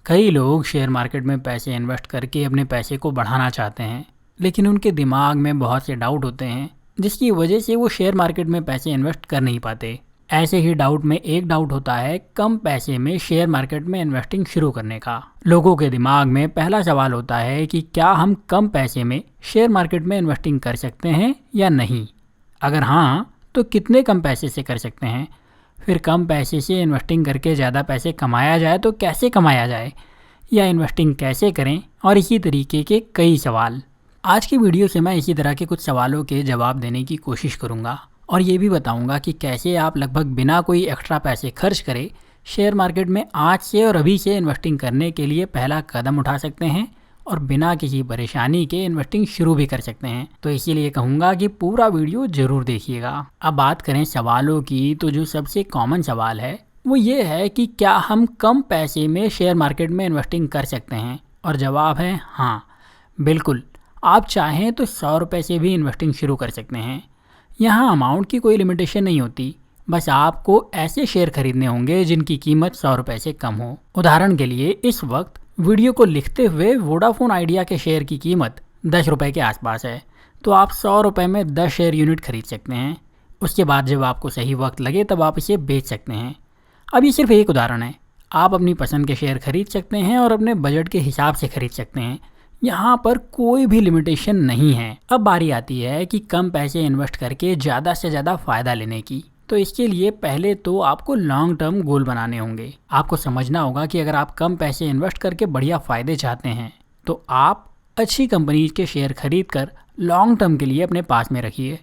कई लोग share market में पैसे इन्वेस्ट करके अपने पैसे को बढ़ाना चाहते हैं, लेकिन उनके दिमाग में बहुत से डाउट होते हैं जिसकी वजह से वो शेयर मार्केट में पैसे इन्वेस्ट कर नहीं पाते। ऐसे ही डाउट में एक डाउट होता है कम पैसे में शेयर मार्केट में इन्वेस्टिंग शुरू करने का। लोगों के दिमाग में पहला सवाल होता है कि क्या हम कम पैसे में शेयर मार्केट में इन्वेस्टिंग कर सकते हैं या नहीं। अगर हाँ, तो कितने कम पैसे से कर सकते हैं। फिर कम पैसे से इन्वेस्टिंग करके ज़्यादा पैसे कमाया जाए तो कैसे कमाया जाए, या इन्वेस्टिंग कैसे करें, और इसी तरीके के कई सवाल। आज की वीडियो से मैं इसी तरह के कुछ सवालों के जवाब देने की कोशिश करूंगा और ये भी बताऊंगा कि कैसे आप लगभग बिना कोई एक्स्ट्रा पैसे खर्च करे शेयर मार्केट में आज से और अभी से इन्वेस्टिंग करने के लिए पहला कदम उठा सकते हैं और बिना किसी परेशानी के इन्वेस्टिंग शुरू भी कर सकते हैं। तो इसीलिए कहूँगा कि पूरा वीडियो ज़रूर देखिएगा। अब बात करें सवालों की, तो जो सबसे कॉमन सवाल है वो ये है कि क्या हम कम पैसे में शेयर मार्केट में इन्वेस्टिंग कर सकते हैं। और जवाब है हाँ, बिल्कुल। आप चाहें तो 100 रुपये से भी इन्वेस्टिंग शुरू कर सकते हैं। यहाँ अमाउंट की कोई लिमिटेशन नहीं होती, बस आपको ऐसे शेयर खरीदने होंगे जिनकी कीमत 100 रुपये से कम हो। उदाहरण के लिए इस वक्त वीडियो को लिखते हुए वोडाफोन आइडिया के शेयर की कीमत 10 रुपये के आसपास है, तो आप 100 रुपये में 10 शेयर यूनिट खरीद सकते हैं। उसके बाद जब आपको सही वक्त लगे तब आप इसे बेच सकते हैं। अब ये सिर्फ एक उदाहरण है, आप अपनी पसंद के शेयर खरीद सकते हैं और अपने बजट के हिसाब से खरीद सकते हैं। यहाँ पर कोई भी लिमिटेशन नहीं है। अब बारी आती है कि कम पैसे इन्वेस्ट करके ज़्यादा से ज़्यादा फ़ायदा लेने की। तो इसके लिए पहले तो आपको लॉन्ग टर्म गोल बनाने होंगे। आपको समझना होगा कि अगर आप कम पैसे इन्वेस्ट करके बढ़िया फ़ायदे चाहते हैं तो आप अच्छी कंपनीज के शेयर खरीद कर लॉन्ग टर्म के लिए अपने पास में रखिए।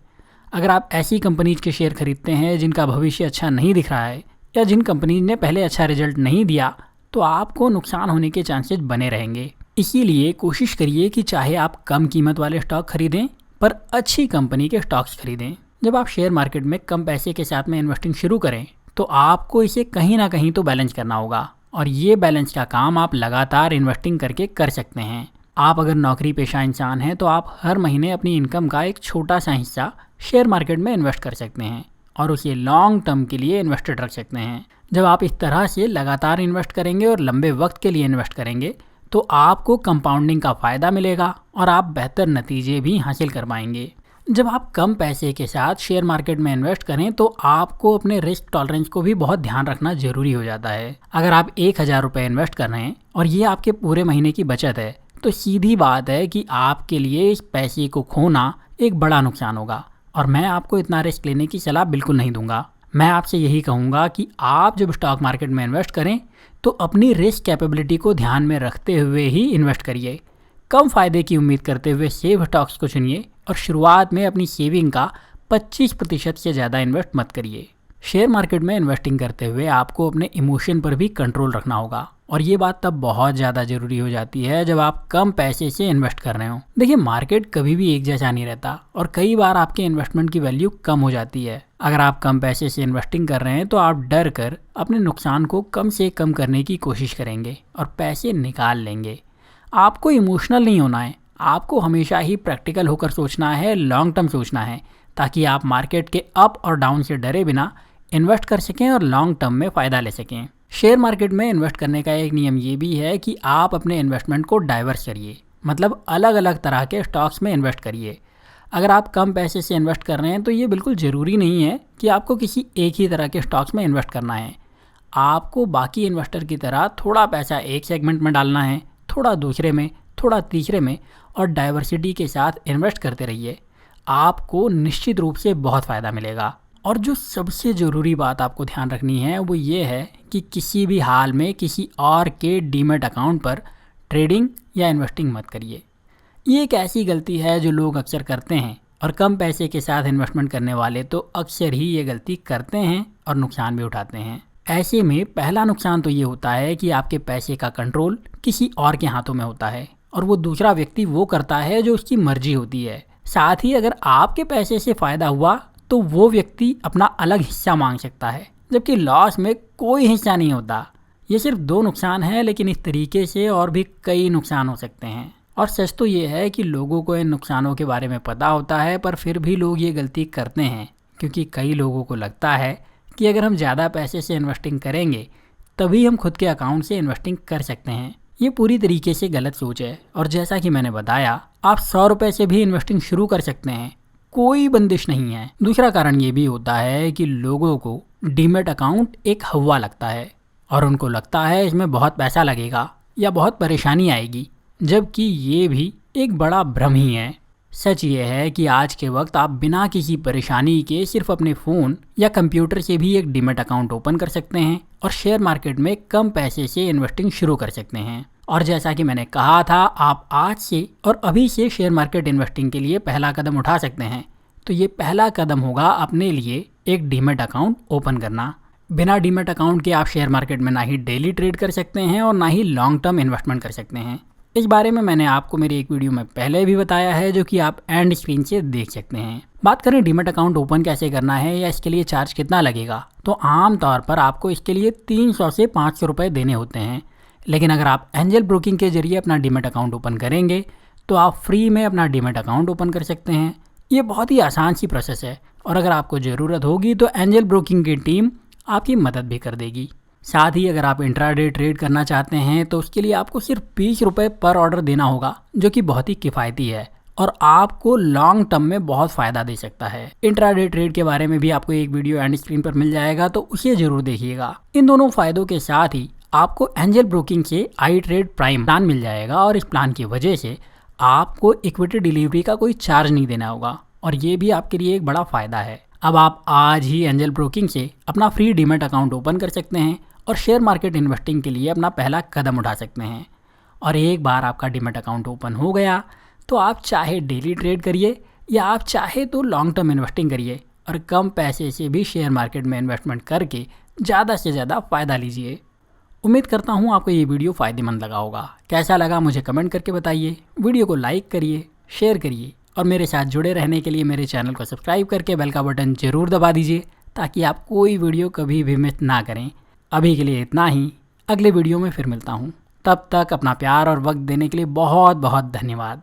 अगर आप ऐसी कंपनीज के शेयर खरीदते हैं जिनका भविष्य अच्छा नहीं दिख रहा है या जिन कंपनीज ने पहले अच्छा रिजल्ट नहीं दिया, तो आपको नुकसान होने के चांसेस बने रहेंगे। इसीलिए कोशिश करिए कि चाहे आप कम कीमत वाले स्टॉक खरीदें पर अच्छी कंपनी के स्टॉक्स खरीदें। जब आप शेयर मार्केट में कम पैसे के साथ में इन्वेस्टिंग शुरू करें तो आपको इसे कहीं ना कहीं तो बैलेंस करना होगा, और ये बैलेंस का काम आप लगातार इन्वेस्टिंग करके कर सकते हैं। आप अगर नौकरी पेशा इंसान हैं तो आप हर महीने अपनी इनकम का एक छोटा सा हिस्सा शेयर मार्केट में इन्वेस्ट कर सकते हैं और उसे लॉन्ग टर्म के लिए इन्वेस्टेड रख सकते हैं। जब आप इस तरह से लगातार इन्वेस्ट करेंगे और लंबे वक्त के लिए इन्वेस्ट करेंगे तो आपको कंपाउंडिंग का फ़ायदा मिलेगा और आप बेहतर नतीजे भी हासिल कर पाएंगे। जब आप कम पैसे के साथ शेयर मार्केट में इन्वेस्ट करें तो आपको अपने रिस्क टॉलरेंस को भी बहुत ध्यान रखना जरूरी हो जाता है। अगर आप 1000 रुपये इन्वेस्ट कर रहे हैं और ये आपके पूरे महीने की बचत है, तो सीधी बात है कि आपके लिए इस पैसे को खोना एक बड़ा नुकसान होगा, और मैं आपको इतना रिस्क लेने की सलाह बिल्कुल नहीं दूंगा। मैं आपसे यही कहूँगा कि आप जब स्टॉक मार्केट में इन्वेस्ट करें तो अपनी रिस्क कैपेबिलिटी को ध्यान में रखते हुए ही इन्वेस्ट करिए। कम फ़ायदे की उम्मीद करते हुए सेफ स्टॉक्स को चुनिए और शुरुआत में अपनी सेविंग का 25% से ज़्यादा इन्वेस्ट मत करिए। शेयर मार्केट में इन्वेस्टिंग करते हुए आपको अपने इमोशन पर भी कंट्रोल रखना होगा, और ये बात तब बहुत ज़्यादा ज़रूरी हो जाती है जब आप कम पैसे से इन्वेस्ट कर रहे हो। देखिए, मार्केट कभी भी एक जैसा नहीं रहता और कई बार आपके इन्वेस्टमेंट की वैल्यू कम हो जाती है। अगर आप कम पैसे से इन्वेस्टिंग कर रहे हैं तो आप डर कर अपने नुकसान को कम से कम करने की कोशिश करेंगे और पैसे निकाल लेंगे। आपको इमोशनल नहीं होना है, आपको हमेशा ही प्रैक्टिकल होकर सोचना है, लॉन्ग टर्म सोचना है, ताकि आप मार्केट के अप और डाउन से डरे बिना इन्वेस्ट कर सकें और लॉन्ग टर्म में फ़ायदा ले सकें। शेयर मार्केट में इन्वेस्ट करने का एक नियम ये भी है कि आप अपने इन्वेस्टमेंट को डाइवर्स करिए, मतलब अलग अलग तरह के स्टॉक्स में इन्वेस्ट करिए। अगर आप कम पैसे से इन्वेस्ट कर रहे हैं तो ये बिल्कुल ज़रूरी नहीं है कि आपको किसी एक ही तरह के स्टॉक्स में इन्वेस्ट करना है। आपको बाकी इन्वेस्टर की तरह थोड़ा पैसा एक सेगमेंट में डालना है, थोड़ा दूसरे में, थोड़ा तीसरे में, और डाइवर्सिटी के साथ इन्वेस्ट करते रहिए। आपको निश्चित रूप से बहुत फ़ायदा मिलेगा। और जो सबसे ज़रूरी बात आपको ध्यान रखनी है वो ये है कि किसी भी हाल में किसी और के डीमैट अकाउंट पर ट्रेडिंग या इन्वेस्टिंग मत करिए। ये एक ऐसी गलती है जो लोग अक्सर करते हैं, और कम पैसे के साथ इन्वेस्टमेंट करने वाले तो अक्सर ही ये गलती करते हैं और नुकसान भी उठाते हैं। ऐसे में पहला नुकसान तो ये होता है कि आपके पैसे का कंट्रोल किसी और के हाथों में होता है और वो दूसरा व्यक्ति वो करता है जो उसकी मर्जी होती है। साथ ही अगर आपके पैसे से फ़ायदा हुआ तो वो व्यक्ति अपना अलग हिस्सा मांग सकता है, जबकि लॉस में कोई हिस्सा नहीं होता। ये सिर्फ 2 नुकसान हैं, लेकिन इस तरीके से और भी कई नुकसान हो सकते हैं। और सच तो ये है कि लोगों को इन नुकसानों के बारे में पता होता है, पर फिर भी लोग ये गलती करते हैं क्योंकि कई लोगों को लगता है कि अगर हम ज़्यादा पैसे से इन्वेस्टिंग करेंगे तभी हम खुद के अकाउंट से इन्वेस्टिंग कर सकते हैं। ये पूरी तरीके से गलत सोच है और जैसा कि मैंने बताया, आप 100 रुपये से भी इन्वेस्टिंग शुरू कर सकते हैं, कोई बंदिश नहीं है। दूसरा कारण ये भी होता है कि लोगों को डीमैट अकाउंट एक हवा लगता है और उनको लगता है इसमें बहुत पैसा लगेगा या बहुत परेशानी आएगी, जबकि ये भी एक बड़ा भ्रम ही है। सच ये है कि आज के वक्त आप बिना किसी परेशानी के सिर्फ अपने फ़ोन या कंप्यूटर से भी एक डीमैट अकाउंट ओपन कर सकते हैं और शेयर मार्केट में कम पैसे से इन्वेस्टिंग शुरू कर सकते हैं। और जैसा कि मैंने कहा था, आप आज से और अभी से शेयर मार्केट इन्वेस्टिंग के लिए पहला कदम उठा सकते हैं। तो ये पहला कदम होगा अपने लिए एक डीमैट अकाउंट ओपन करना। बिना डीमैट अकाउंट के आप शेयर मार्केट में ना ही डेली ट्रेड कर सकते हैं और ना ही लॉन्ग टर्म इन्वेस्टमेंट कर सकते हैं। इस बारे में मैंने आपको मेरी एक वीडियो में पहले भी बताया है, जो कि आप एंड स्क्रीन से देख सकते हैं। बात करें डीमैट अकाउंट ओपन कैसे करना है या इसके लिए चार्ज कितना लगेगा, तो आम तौर पर आपको इसके लिए 300 से 500 रुपये देने होते हैं। लेकिन अगर आप एंजल ब्रोकिंग के जरिए अपना डीमैट अकाउंट ओपन करेंगे तो आप फ्री में अपना डीमैट अकाउंट ओपन कर सकते हैं। ये बहुत ही आसान सी प्रोसेस है और अगर आपको ज़रूरत होगी तो एंजल ब्रोकिंग की टीम आपकी मदद भी कर देगी। साथ ही अगर आप इंट्राडे ट्रेड करना चाहते हैं तो उसके लिए आपको सिर्फ 20 रुपये पर ऑर्डर देना होगा, जो कि बहुत ही किफ़ायती है और आपको लॉन्ग टर्म में बहुत फ़ायदा दे सकता है। इंट्राडे ट्रेड के बारे में भी आपको एक वीडियो एंड स्क्रीन पर मिल जाएगा, तो उसे ज़रूर देखिएगा। इन दोनों फ़ायदों के साथ ही आपको एंजल ब्रोकिंग से आई ट्रेड प्राइम प्लान मिल जाएगा और इस प्लान की वजह से आपको इक्विटी डिलीवरी का कोई चार्ज नहीं देना होगा और ये भी आपके लिए एक बड़ा फ़ायदा है। अब आप आज ही एंजल ब्रोकिंग से अपना फ्री डीमैट अकाउंट ओपन कर सकते हैं और शेयर मार्केट इन्वेस्टिंग के लिए अपना पहला कदम उठा सकते हैं। और एक बार आपका डीमैट अकाउंट ओपन हो गया तो आप चाहे डेली ट्रेड करिए या आप चाहे तो लॉन्ग टर्म इन्वेस्टिंग करिए और कम पैसे से भी शेयर मार्केट में इन्वेस्टमेंट करके ज़्यादा से ज़्यादा फ़ायदा लीजिए। उम्मीद करता हूँ आपको ये वीडियो फ़ायदेमंद लगा होगा। कैसा लगा मुझे कमेंट करके बताइए। वीडियो को लाइक करिए, शेयर करिए और मेरे साथ जुड़े रहने के लिए मेरे चैनल को सब्सक्राइब करके बेल का बटन ज़रूर दबा दीजिए, ताकि आप कोई वीडियो कभी भी मिस ना करें। अभी के लिए इतना ही, अगले वीडियो में फिर मिलता हूँ। तब तक अपना प्यार और वक्त देने के लिए बहुत बहुत धन्यवाद।